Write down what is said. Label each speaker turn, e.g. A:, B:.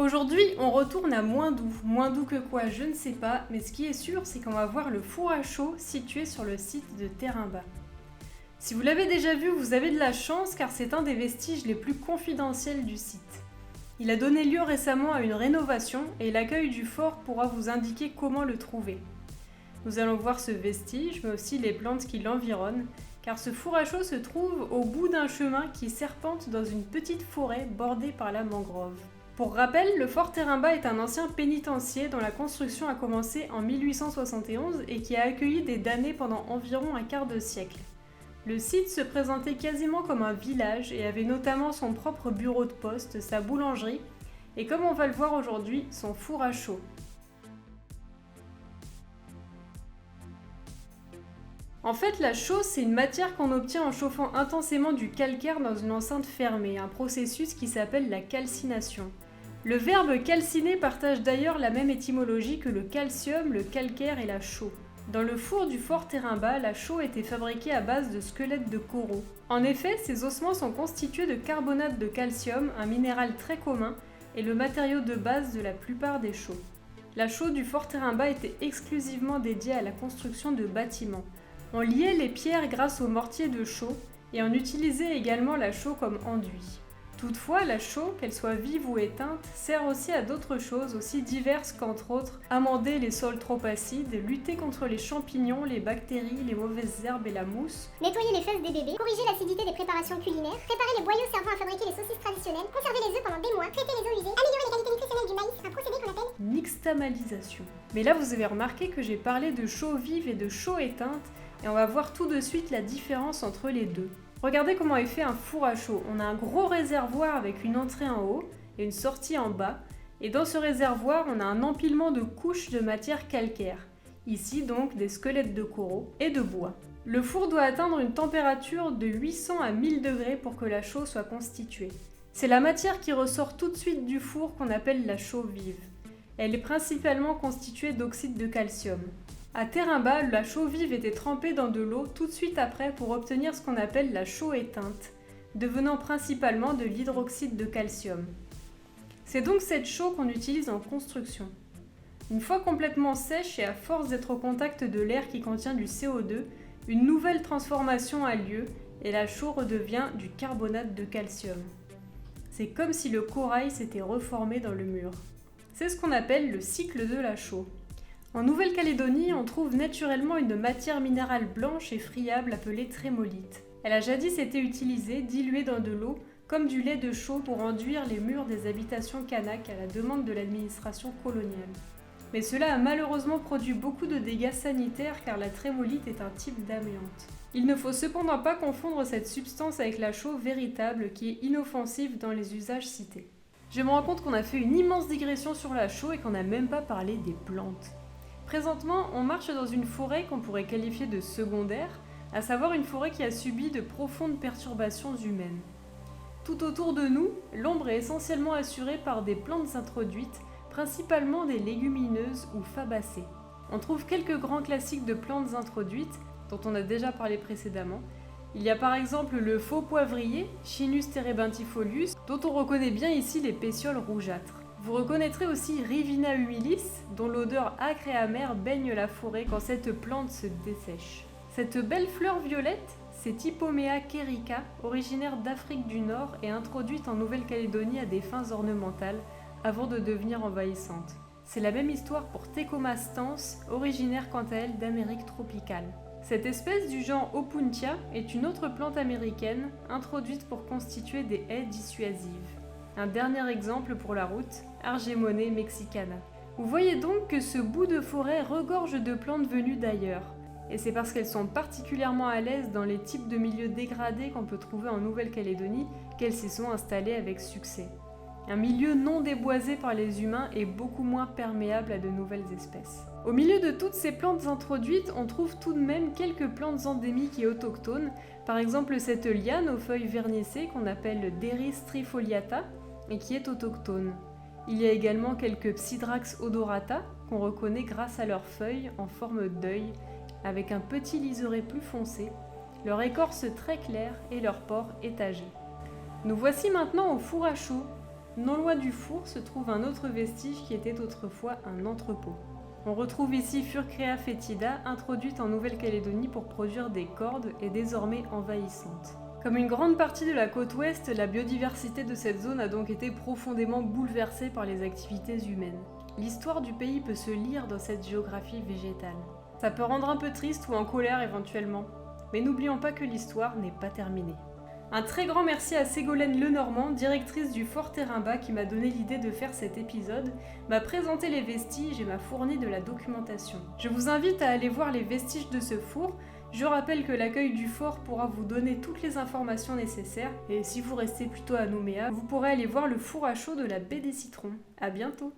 A: Aujourd'hui, on retourne à Moindou. Moindou que quoi, je ne sais pas, mais ce qui est sûr, c'est qu'on va voir le four à chaud situé sur le site de Terrain-Bas. Si vous l'avez déjà vu, vous avez de la chance car c'est un des vestiges les plus confidentiels du site. Il a donné lieu récemment à une rénovation et l'accueil du fort pourra vous indiquer comment le trouver. Nous allons voir ce vestige, mais aussi les plantes qui l'environnent, car ce four à chaud se trouve au bout d'un chemin qui serpente dans une petite forêt bordée par la mangrove. Pour rappel, le fort Terrain-Bas est un ancien pénitencier dont la construction a commencé en 1871 et qui a accueilli des damnés pendant environ un quart de siècle. Le site se présentait quasiment comme un village et avait notamment son propre bureau de poste, sa boulangerie et, comme on va le voir aujourd'hui, son four à chaud. En fait, la chaux, c'est une matière qu'on obtient en chauffant intensément du calcaire dans une enceinte fermée, un processus qui s'appelle la calcination. Le verbe calciner partage d'ailleurs la même étymologie que le calcium, le calcaire et la chaux. Dans le four du fort Terrain-Bas, la chaux était fabriquée à base de squelettes de coraux. En effet, ces ossements sont constitués de carbonate de calcium, un minéral très commun, et le matériau de base de la plupart des chaux. La chaux du fort Terrain-Bas était exclusivement dédiée à la construction de bâtiments. On liait les pierres grâce au mortier de chaux et on utilisait également la chaux comme enduit. Toutefois, la chaux, qu'elle soit vive ou éteinte, sert aussi à d'autres choses aussi diverses qu'entre autres amender les sols trop acides, lutter contre les champignons, les bactéries, les mauvaises herbes et la mousse,
B: nettoyer les fesses des bébés, corriger l'acidité des préparations culinaires, préparer les boyaux servant à fabriquer les saucisses traditionnelles, conserver les œufs pendant des mois, traiter les eaux usées, améliorer les qualités nutritionnelles du maïs, un procédé qu'on appelle
A: nixtamalisation. Mais là, vous avez remarqué que j'ai parlé de chaux vive et de chaux éteinte, et on va voir tout de suite la différence entre les deux. Regardez comment est fait un four à chaud. On a un gros réservoir avec une entrée en haut et une sortie en bas. Et dans ce réservoir, on a un empilement de couches de matière calcaire. Ici donc des squelettes de coraux et de bois. Le four doit atteindre une température de 800 à 1000 degrés pour que la chaux soit constituée. C'est la matière qui ressort tout de suite du four qu'on appelle la chaux vive. Elle est principalement constituée d'oxyde de calcium. À Terrain-Bas, la chaux vive était trempée dans de l'eau tout de suite après pour obtenir ce qu'on appelle la chaux éteinte, devenant principalement de l'hydroxyde de calcium. C'est donc cette chaux qu'on utilise en construction. Une fois complètement sèche et à force d'être au contact de l'air qui contient du CO2, une nouvelle transformation a lieu et la chaux redevient du carbonate de calcium. C'est comme si le corail s'était reformé dans le mur. C'est ce qu'on appelle le cycle de la chaux. En Nouvelle-Calédonie, on trouve naturellement une matière minérale blanche et friable appelée trémolite. Elle a jadis été utilisée, diluée dans de l'eau, comme du lait de chaux pour enduire les murs des habitations Kanak à la demande de l'administration coloniale. Mais cela a malheureusement produit beaucoup de dégâts sanitaires car la trémolite est un type d'amiante. Il ne faut cependant pas confondre cette substance avec la chaux véritable qui est inoffensive dans les usages cités. Je me rends compte qu'on a fait une immense digression sur la chaux et qu'on n'a même pas parlé des plantes. Présentement, on marche dans une forêt qu'on pourrait qualifier de secondaire, à savoir une forêt qui a subi de profondes perturbations humaines. Tout autour de nous, l'ombre est essentiellement assurée par des plantes introduites, principalement des légumineuses ou fabacées. On trouve quelques grands classiques de plantes introduites, dont on a déjà parlé précédemment. Il y a par exemple le faux poivrier, Chinus terebintifolius, dont on reconnaît bien ici les pétioles rougeâtres. Vous reconnaîtrez aussi Rivina humilis, dont l'odeur acre et amère baigne la forêt quand cette plante se dessèche. Cette belle fleur violette, c'est Hippomea querica, originaire d'Afrique du Nord et introduite en Nouvelle-Calédonie à des fins ornementales avant de devenir envahissante. C'est la même histoire pour Tecoma stans, originaire quant à elle d'Amérique tropicale. Cette espèce du genre Opuntia est une autre plante américaine introduite pour constituer des haies dissuasives. Un dernier exemple pour la route, Argemoné mexicana. Vous voyez donc que ce bout de forêt regorge de plantes venues d'ailleurs. Et c'est parce qu'elles sont particulièrement à l'aise dans les types de milieux dégradés qu'on peut trouver en Nouvelle-Calédonie qu'elles s'y sont installées avec succès. Un milieu non déboisé par les humains est beaucoup moins perméable à de nouvelles espèces. Au milieu de toutes ces plantes introduites, on trouve tout de même quelques plantes endémiques et autochtones, par exemple cette liane aux feuilles vernissées qu'on appelle Deris trifoliata et qui est autochtone. Il y a également quelques Psidrax odorata qu'on reconnaît grâce à leurs feuilles en forme d'œil, avec un petit liseré plus foncé, leur écorce très claire et leur pores étagés. Nous voici maintenant au four à chaud. Non loin du four se trouve un autre vestige qui était autrefois un entrepôt. On retrouve ici Furcrea foetida, introduite en Nouvelle-Calédonie pour produire des cordes et désormais envahissante. Comme une grande partie de la côte ouest, la biodiversité de cette zone a donc été profondément bouleversée par les activités humaines. L'histoire du pays peut se lire dans cette géographie végétale. Ça peut rendre un peu triste ou en colère éventuellement, mais n'oublions pas que l'histoire n'est pas terminée. Un très grand merci à Ségolène Lenormand, directrice du Fort Terrimbat, qui m'a donné l'idée de faire cet épisode, m'a présenté les vestiges et m'a fourni de la documentation. Je vous invite à aller voir les vestiges de ce four. Je rappelle que l'accueil du fort pourra vous donner toutes les informations nécessaires, et si vous restez plutôt à Nouméa, vous pourrez aller voir le four à chaud de la baie des Citrons. À bientôt!